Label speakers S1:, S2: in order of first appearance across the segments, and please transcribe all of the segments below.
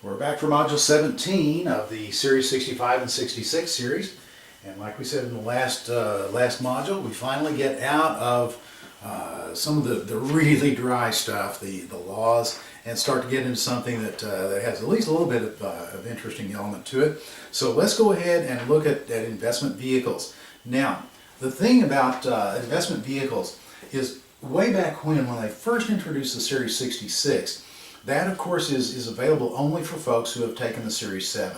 S1: We're back for Module 17 of the Series 65 and 66 series. And like we said in the last module, we finally get out of some of the really dry stuff, the laws, and start to get into something that has at least a little bit of interesting element to it. So let's go ahead and look at investment vehicles. Now, the thing about investment vehicles is way back when they first introduced the Series 66, that of course is available only for folks who have taken the Series 7.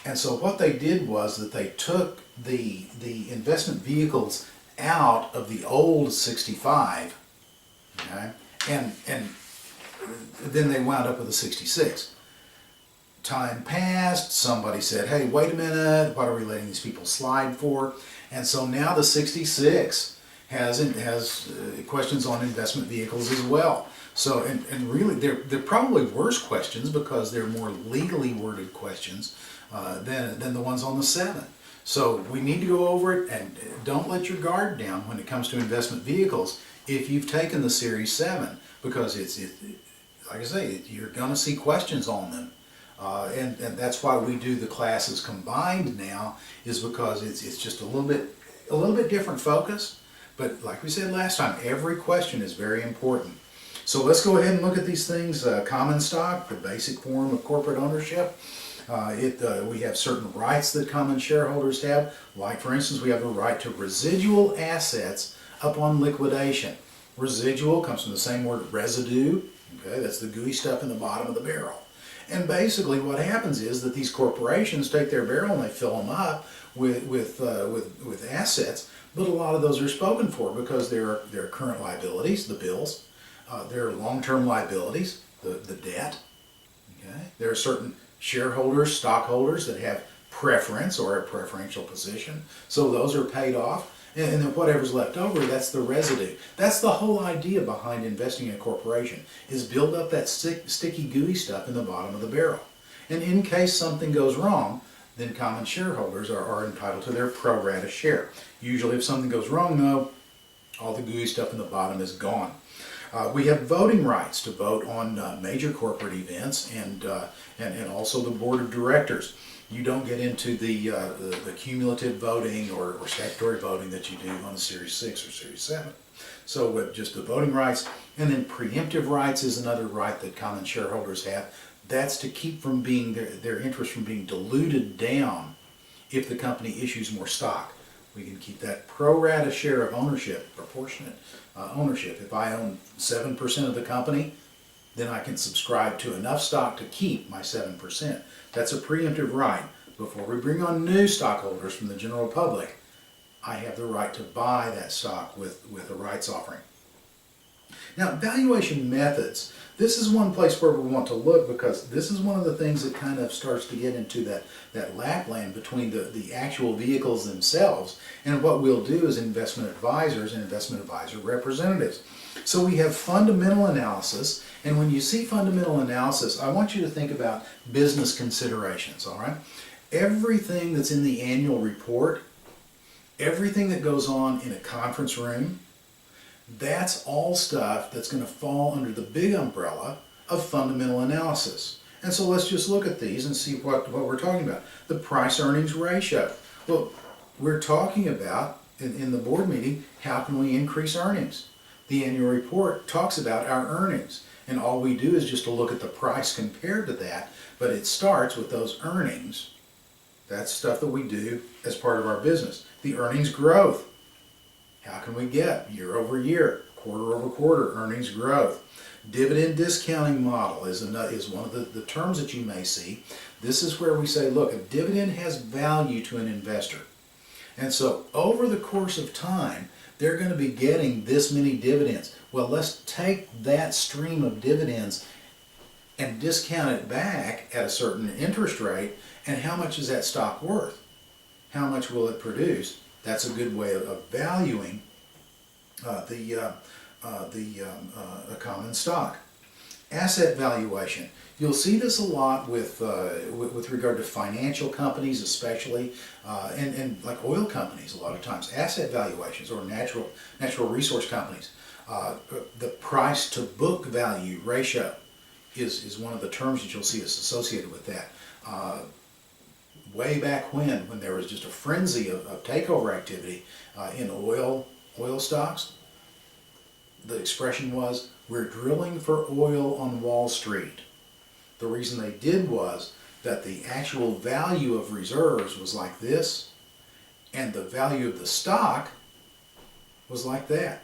S1: And so what they did was that they took the investment vehicles out of the old 65, okay, and then they wound up with a 66. Time passed, somebody said, hey, wait a minute, what are we letting these people slide for? And so now the 66 has questions on investment vehicles as well. So, and really, they're probably worse questions because they're more legally worded questions than the ones on the 7. So we need to go over it, and don't let your guard down when it comes to investment vehicles if you've taken the Series 7, because it's like I say, you're going to see questions on them. And that's why we do the classes combined now, is because it's just a little bit different focus. But like we said last time, every question is very important. So let's go ahead and look at these things. Common stock, the basic form of corporate ownership. We have certain rights that common shareholders have. Like for instance, we have a right to residual assets upon liquidation. Residual comes from the same word residue. Okay, that's the gooey stuff in the bottom of the barrel. And basically what happens is that these corporations take their barrel and they fill them up with assets, but a lot of those are spoken for because they're current liabilities, the bills. There are long-term liabilities, the debt. Okay? There are certain shareholders, stockholders that have preference or a preferential position, so those are paid off. And then whatever's left over, that's the residue. That's the whole idea behind investing in a corporation, is build up that sticky, gooey stuff in the bottom of the barrel. And in case something goes wrong, then common shareholders are entitled to their pro rata share. Usually if something goes wrong, though, all the gooey stuff in the bottom is gone. We have voting rights to vote on major corporate events and also the board of directors. You don't get into the cumulative voting or statutory voting that you do on a Series 6 or Series 7. So with just the voting rights, and then preemptive rights is another right that common shareholders have. That's to keep from being their interest from being diluted down if the company issues more stock. We can keep that pro rata share of ownership, proportionate ownership. If I own 7% of the company, then I can subscribe to enough stock to keep my 7%. That's a preemptive right. Before we bring on new stockholders from the general public, I have the right to buy that stock with a rights offering. Now, valuation methods. This is one place where we want to look, because this is one of the things that kind of starts to get into that lapland between the actual vehicles themselves and what we'll do as investment advisors and investment advisor representatives. So we have fundamental analysis, and when you see fundamental analysis, I want you to think about business considerations, all right? Everything that's in the annual report, everything that goes on in a conference room, that's all stuff that's going to fall under the big umbrella of fundamental analysis. And so let's just look at these and see what we're talking about. The price-earnings ratio. Well, we're talking about, in the board meeting, how can we increase earnings? The annual report talks about our earnings, and all we do is just to look at the price compared to that, but it starts with those earnings. That's stuff that we do as part of our business. The earnings growth. How can we get year over year, quarter over quarter earnings growth? Dividend discounting model is one of the terms that you may see. This is where we say, look, a dividend has value to an investor. And so over the course of time, they're going to be getting this many dividends. Well, let's take that stream of dividends and discount it back at a certain interest rate, and how much is that stock worth? How much will it produce? That's a good way of valuing a common stock. Asset valuation. You'll see this a lot with regard to financial companies, especially, and like oil companies a lot of times. Asset valuations, or natural resource companies. The price to book value ratio. is one of the terms that you'll see is associated with that. Way back when there was just a frenzy of takeover activity in oil stocks, the expression was, we're drilling for oil on Wall Street. The reason they did was that the actual value of reserves was like this, and the value of the stock was like that.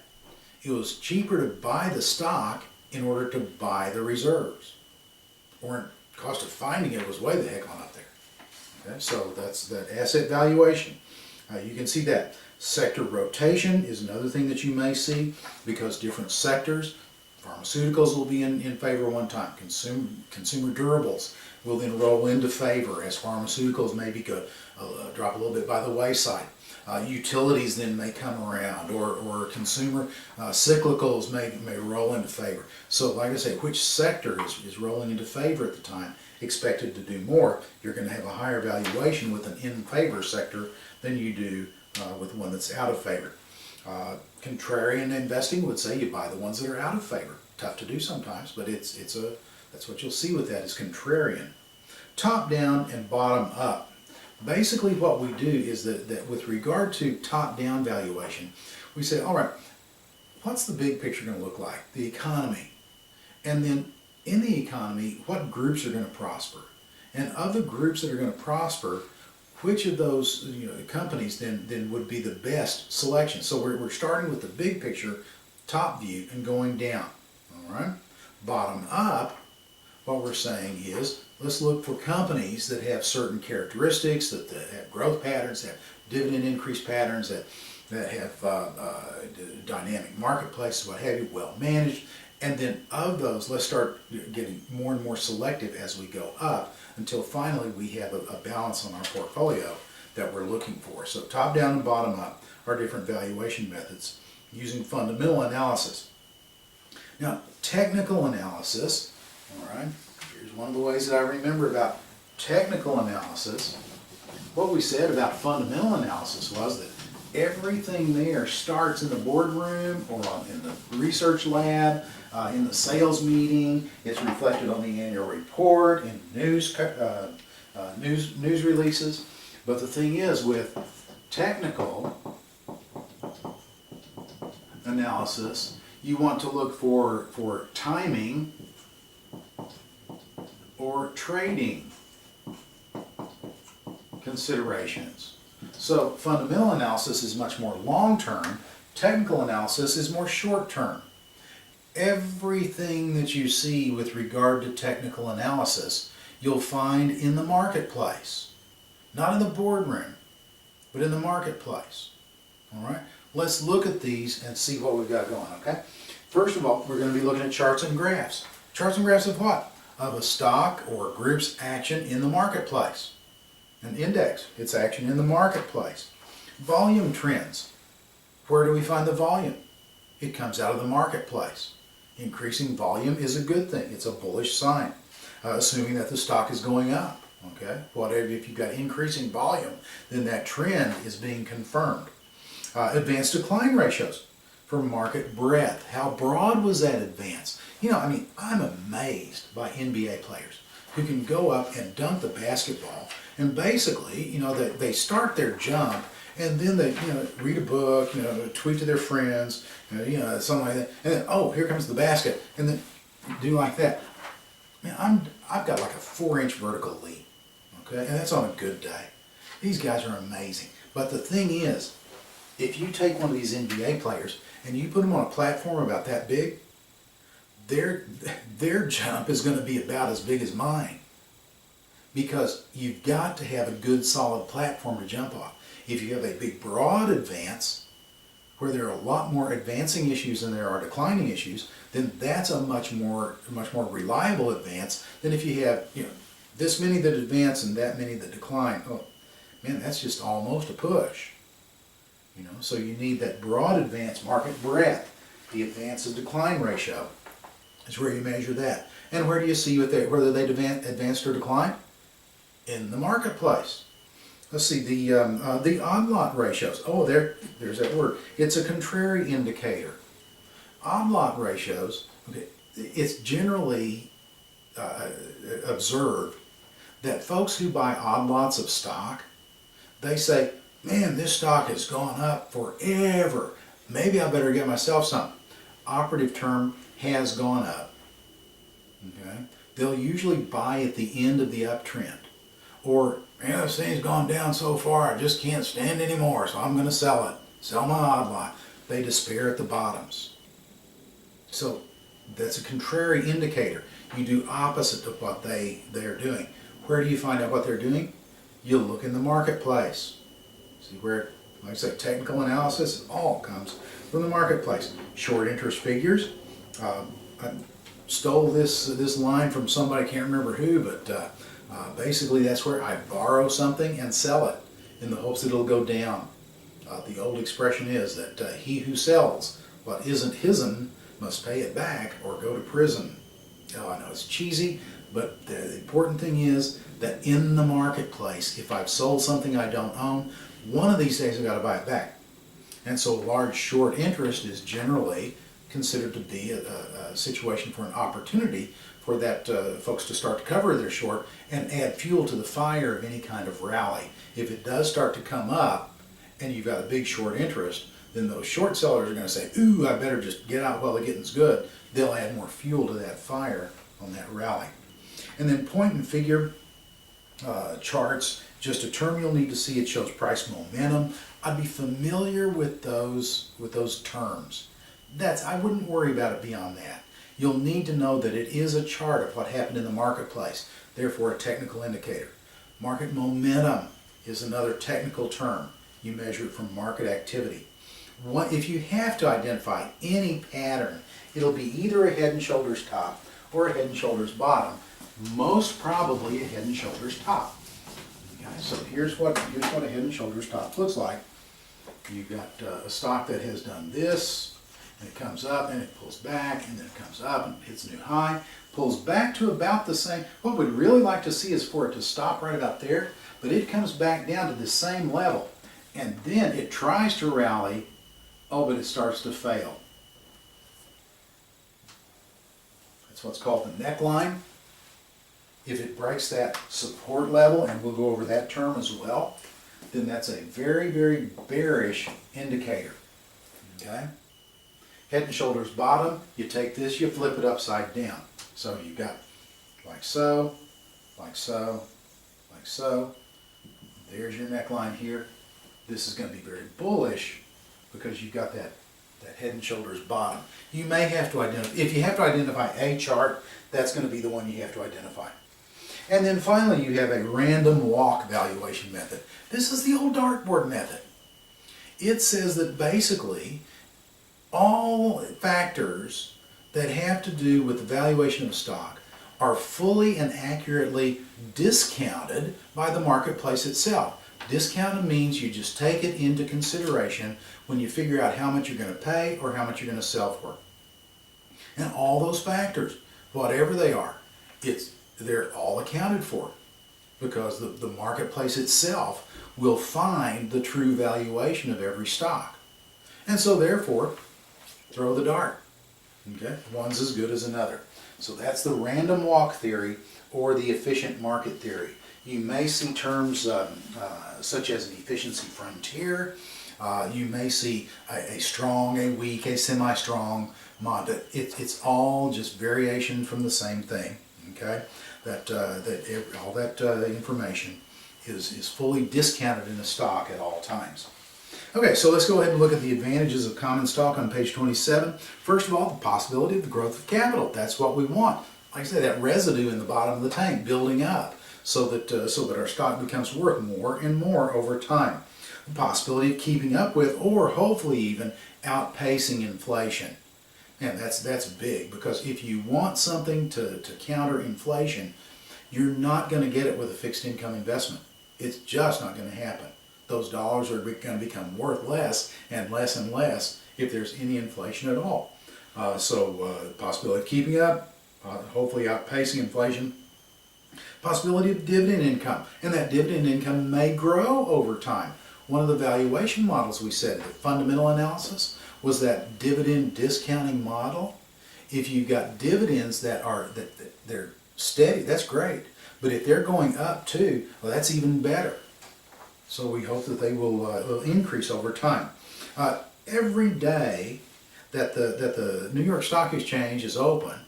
S1: It was cheaper to buy the stock in order to buy the reserves. Or cost of finding it was way the heck on up there. Okay, so that's that asset valuation. You can see that. Sector rotation is another thing that you may see, because different sectors, pharmaceuticals will be in favor one time. Consumer durables will then roll into favor as pharmaceuticals maybe drop a little bit by the wayside. Utilities then may come around, or consumer cyclicals may roll into favor. So like I say, which sector is rolling into favor at the time, expected to do more, you're going to have a higher valuation with an in favor sector than you do with one that's out of favor. Contrarian investing would say you buy the ones that are out of favor. Tough to do sometimes, but that's what you'll see with that is contrarian. Top down and bottom up. Basically what we do is that with regard to top down valuation, we say, all right, what's the big picture going to look like? The economy. And then in the economy, what groups are going to prosper? And of the groups that are going to prosper, which of those companies then would be the best selection? So we're starting with the big picture, top view, and going down. All right. Bottom up, what we're saying is, let's look for companies that have certain characteristics, that have growth patterns, that have dividend increase patterns, that have dynamic marketplaces, what have you, well managed. And then of those, let's start getting more and more selective as we go up, until finally we have a balance on our portfolio that we're looking for. So top down and bottom up are different valuation methods using fundamental analysis. Now, technical analysis, all right, here's one of the ways that I remember about technical analysis. What we said about fundamental analysis was that everything there starts in the boardroom or in the research lab, in the sales meeting. It's reflected on the annual report, in news releases. But the thing is, with technical analysis, you want to look for timing or trading considerations. So fundamental analysis is much more long-term. Technical analysis is more short-term. Everything that you see with regard to technical analysis, you'll find in the marketplace. Not in the boardroom, but in the marketplace. All right? Let's look at these and see what we've got going, okay? First of all, we're going to be looking at charts and graphs. Charts and graphs of what? Of a stock or a group's action in the marketplace. An index, its action in the marketplace. Volume trends. Where do we find the volume? It comes out of the marketplace. Increasing volume is a good thing. It's a bullish sign, assuming that the stock is going up. Okay, whatever. If you've got increasing volume, then that trend is being confirmed. Advanced decline ratios for market breadth. How broad was that advance? I'm amazed by NBA players who can go up and dunk the basketball, and basically, they start their jump, and then they, read a book, tweet to their friends, something like that, and then, oh, here comes the basket, and then do like that. I've got like a 4-inch vertical leap, okay, and that's on a good day. These guys are amazing. But the thing is, if you take one of these NBA players and you put them on a platform about that big, their jump is going to be about as big as mine, because you've got to have a good solid platform to jump off. If you have a big broad advance where there are a lot more advancing issues than there are declining issues, then that's a much more reliable advance than if you have this many that advance and that many that decline. Oh man, that's just almost a push. So you need that broad advance, market breadth. The advance to decline ratio is where you measure that. And where do you see whether they advanced or declined? In the marketplace. Let's see, the odd lot ratios. Oh, there's that word. It's a contrary indicator. Odd lot ratios, okay, it's generally observed that folks who buy odd lots of stock, they say, man, this stock has gone up forever. Maybe I better get myself some. Operative term, has gone up. Okay? They'll usually buy at the end of the uptrend. Or, man, this thing's gone down so far, I just can't stand anymore, so I'm going to sell it. Sell my odd lot. They despair at the bottoms. So that's a contrary indicator. You do opposite of what they're doing. Where do you find out what they're doing? You look in the marketplace. See where, like I say, technical analysis all comes from the marketplace. Short interest figures. I stole this line from somebody, I can't remember who, but basically that's where I borrow something and sell it in the hopes that it'll go down. The old expression is that he who sells what isn't his'n must pay it back or go to prison. Oh, I know it's cheesy, but the important thing is that in the marketplace, if I've sold something I don't own, one of these days I've got to buy it back. And so large short interest is generally considered to be a situation for an opportunity for that folks to start to cover their short and add fuel to the fire of any kind of rally. If it does start to come up and you've got a big short interest, then those short sellers are going to say, ooh, I better just get out while the getting's good. They'll add more fuel to that fire on that rally. And then point and figure charts, just a term you'll need to see. It shows price momentum. I'd be familiar with those terms. I wouldn't worry about it beyond that. You'll need to know that it is a chart of what happened in the marketplace, therefore a technical indicator. Market momentum is another technical term. You measure it from market activity. If you have to identify any pattern, it'll be either a head and shoulders top or a head and shoulders bottom, most probably a head and shoulders top. Okay, so here's what a head and shoulders top looks like. You've got a stock that has done this, and it comes up and it pulls back, and then it comes up and hits a new high, pulls back to about the same. What we'd really like to see is for it to stop right about there, but it comes back down to the same level, and then it tries to rally, but it starts to fail. That's what's called the neckline. If it breaks that support level, and we'll go over that term as well, then that's a very, very bearish indicator. Okay? Head and shoulders bottom, you take this, you flip it upside down. So you've got like so, like so, like so. There's your neckline here. This is going to be very bullish because you've got that head and shoulders bottom. You may have to identify, if you have to identify a chart, that's going to be the one you have to identify. And then finally you have a random walk valuation method. This is the old dartboard method. It says that basically all factors that have to do with the valuation of a stock are fully and accurately discounted by the marketplace itself. Discounted means you just take it into consideration when you figure out how much you're going to pay or how much you're going to sell for. And all those factors, whatever they are, they're all accounted for because the marketplace itself will find the true valuation of every stock. And so therefore, throw the dart. Okay? One's as good as another. So that's the random walk theory or the efficient market theory. You may see terms such as an efficiency frontier. You may see a strong, a weak, a semi-strong model. It's all just variation from the same thing. Okay, all that information is fully discounted in the stock at all times. Okay, so let's go ahead and look at the advantages of common stock on page 27. First of all, the possibility of the growth of capital. That's what we want. Like I say, that residue in the bottom of the tank building up so that our stock becomes worth more and more over time. The possibility of keeping up with or hopefully even outpacing inflation. And that's big because if you want something to counter inflation, you're not going to get it with a fixed income investment. It's just not going to happen. Those dollars are going to become worth less and less if there's any inflation at all. Possibility of keeping up, hopefully outpacing inflation. Possibility of dividend income, and that dividend income may grow over time. One of the valuation models we said, the fundamental analysis, was that dividend discounting model. If you've got dividends they're steady, that's great. But if they're going up too, well, that's even better. So we hope that they will increase over time. Every day that the New York Stock Exchange is open,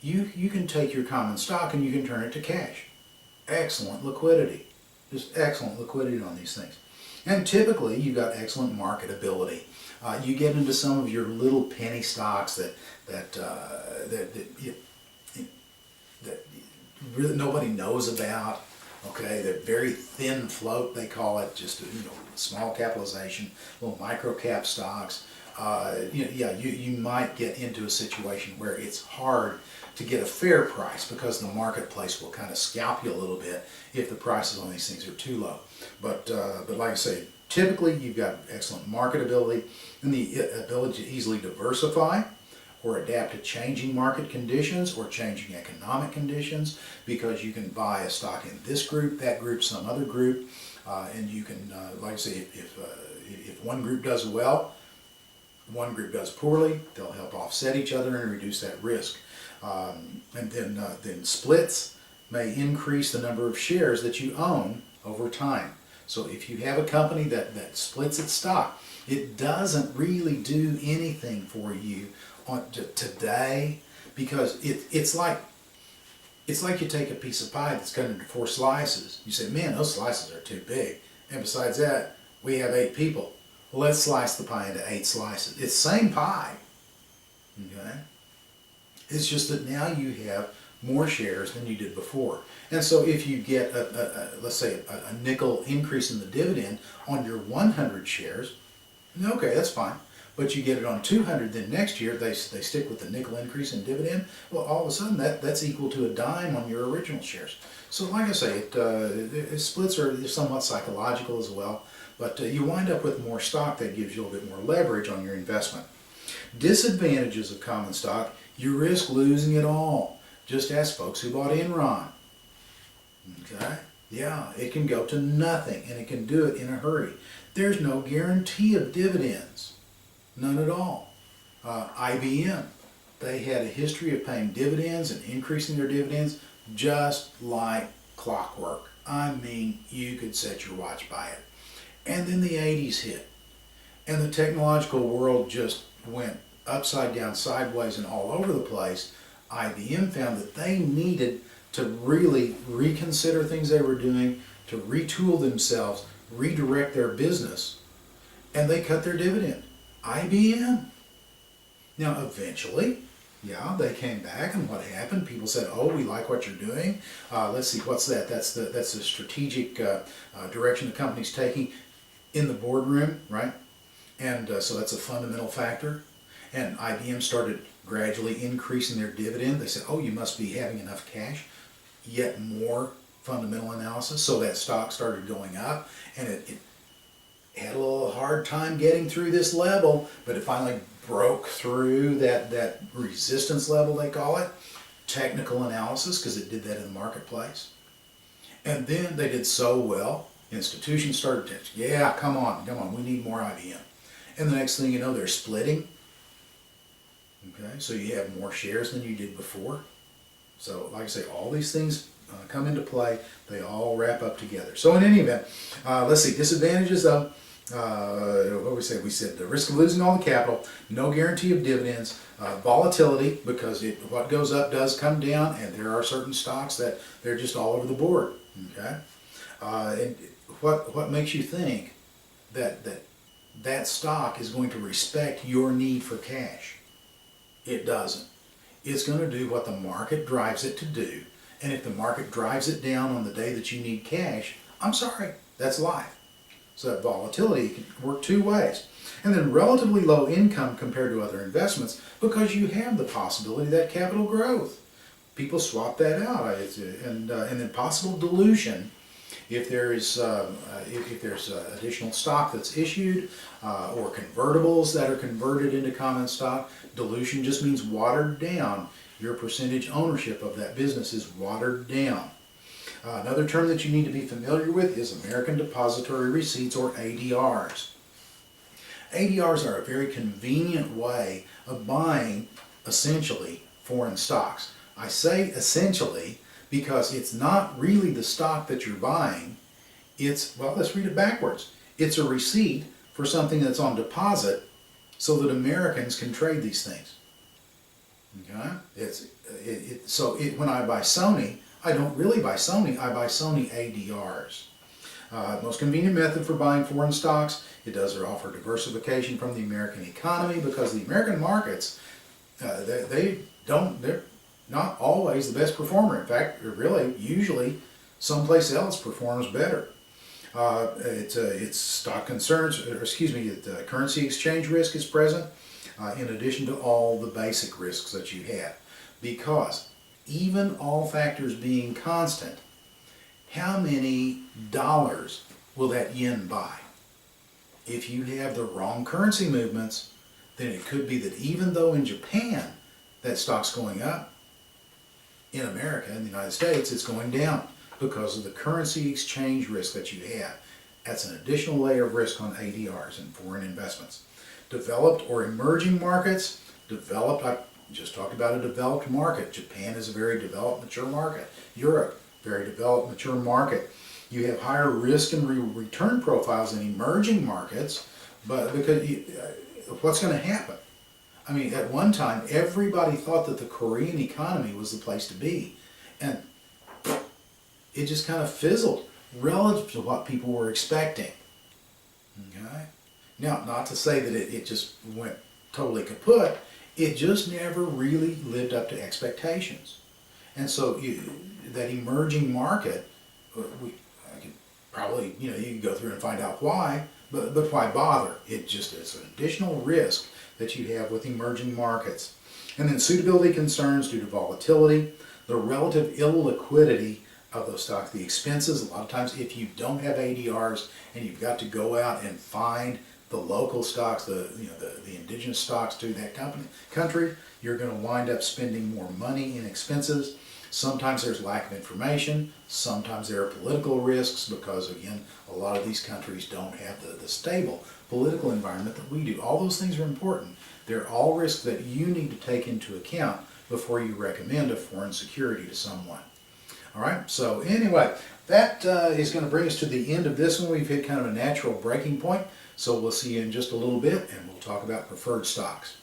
S1: you can take your common stock and you can turn it to cash. Excellent liquidity. Just excellent liquidity on these things. And typically you've got excellent marketability. You get into some of your little penny stocks that really nobody knows about. Okay, they're very thin float, they call it, just small capitalization, little micro cap stocks. You might get into a situation where it's hard to get a fair price because the marketplace will kind of scalp you a little bit if the prices on these things are too low. But like I say, typically you've got excellent marketability and the ability to easily diversify or adapt to changing market conditions or changing economic conditions, because you can buy a stock in this group, that group, some other group, and you can, like I say, if one group does well, one group does poorly, they'll help offset each other and reduce that risk. And then splits may increase the number of shares that you own over time. So if you have a company that splits its stock, it doesn't really do anything for you today, because it's like you take a piece of pie that's cut into 4 slices. You say, man, those slices are too big. And besides that, we have 8 people. Well, let's slice the pie into 8 slices. It's the same pie. Okay? It's just that now you have more shares than you did before. And so if you get, let's say, a nickel increase in the dividend on your 100 shares, okay, that's fine. But you get it on 200, then next year they stick with the nickel increase in dividend. Well, all of a sudden that's equal to a dime on your original shares. So like I say, splits are somewhat psychological as well, but you wind up with more stock that gives you a little bit more leverage on your investment. Disadvantages of common stock: you risk losing it all. Just ask folks who bought Enron. Okay? Yeah, it can go to nothing, and it can do it in a hurry. There's no guarantee of dividends. None at all. IBM, they had a history of paying dividends and increasing their dividends just like clockwork. I mean, you could set your watch by it. And then the 80s hit, and the technological world just went upside down, sideways, and all over the place. IBM found that they needed to really reconsider things they were doing, to retool themselves, redirect their business, and they cut their dividend. IBM. Now eventually, yeah, they came back, and what happened? People said, "Oh, we like what you're doing. Let's see, what's that? That's the strategic direction the company's taking in the boardroom, right?" And so that's a fundamental factor. And IBM started gradually increasing their dividend. They said, "Oh, you must be having enough cash." Yet more fundamental analysis. So that stock started going up, and it had a little hard time getting through this level, but it finally broke through that resistance level, they call it. Technical analysis, because it did that in the marketplace. And then they did so well, institutions started to, yeah, come on, we need more IBM. And the next thing you know, they're splitting. Okay, so you have more shares than you did before. So like I say, all these things come into play. They all wrap up together. So in any event, let's see, disadvantages though. What we say? We said the risk of losing all the capital, no guarantee of dividends, volatility, because what goes up does come down, and there are certain stocks that they're just all over the board. Okay, and what makes you think that stock is going to respect your need for cash? It doesn't. It's going to do what the market drives it to do, and if the market drives it down on the day that you need cash, I'm sorry, that's life. So that volatility can work 2 ways. And then relatively low income compared to other investments, because you have the possibility of that capital growth. People swap that out, and then possible dilution if there's additional stock that's issued or convertibles that are converted into common stock. Dilution just means watered down. Your percentage ownership of that business is watered down. Another term that you need to be familiar with is American Depository Receipts, or ADRs. ADRs are a very convenient way of buying, essentially, foreign stocks. I say essentially because it's not really the stock that you're buying. It's, well, let's read it backwards. It's a receipt for something that's on deposit so that Americans can trade these things. Okay? When I buy Sony, I don't really buy Sony, I buy Sony ADRs. Most convenient method for buying foreign stocks. It does offer diversification from the American economy because the American markets, they're not always the best performer. In fact, really, usually someplace else performs better. It's stock concerns, or excuse me, currency exchange risk is present in addition to all the basic risks that you have. Because even all factors being constant, how many dollars will that yen buy? If you have the wrong currency movements, then it could be that even though in Japan that stock's going up, in America, in the United States, it's going down because of the currency exchange risk that you have. That's an additional layer of risk on ADRs and foreign investments. Developed or emerging markets, developed, I just talked about a developed market. Japan is a very developed, mature market. Europe, very developed, mature market. You have higher risk and return profiles in emerging markets, but because what's going to happen? I mean, at one time, everybody thought that the Korean economy was the place to be, and it just kind of fizzled relative to what people were expecting. Okay? Now, not to say that it just went totally kaput, it just never really lived up to expectations. And so that emerging market, I could probably, you can go through and find out why, but why bother? It's an additional risk that you have with emerging markets. And then suitability concerns due to volatility, the relative illiquidity of those stocks, the expenses. A lot of times if you don't have ADRs and you've got to go out and find the local stocks, the indigenous stocks to that country, you're going to wind up spending more money in expenses. Sometimes there's lack of information. Sometimes there are political risks because, again, a lot of these countries don't have the stable political environment that we do. All those things are important. They're all risks that you need to take into account before you recommend a foreign security to someone. All right, so anyway, that is going to bring us to the end of this one. We've hit kind of a natural breaking point, so we'll see you in just a little bit, and we'll talk about preferred stocks.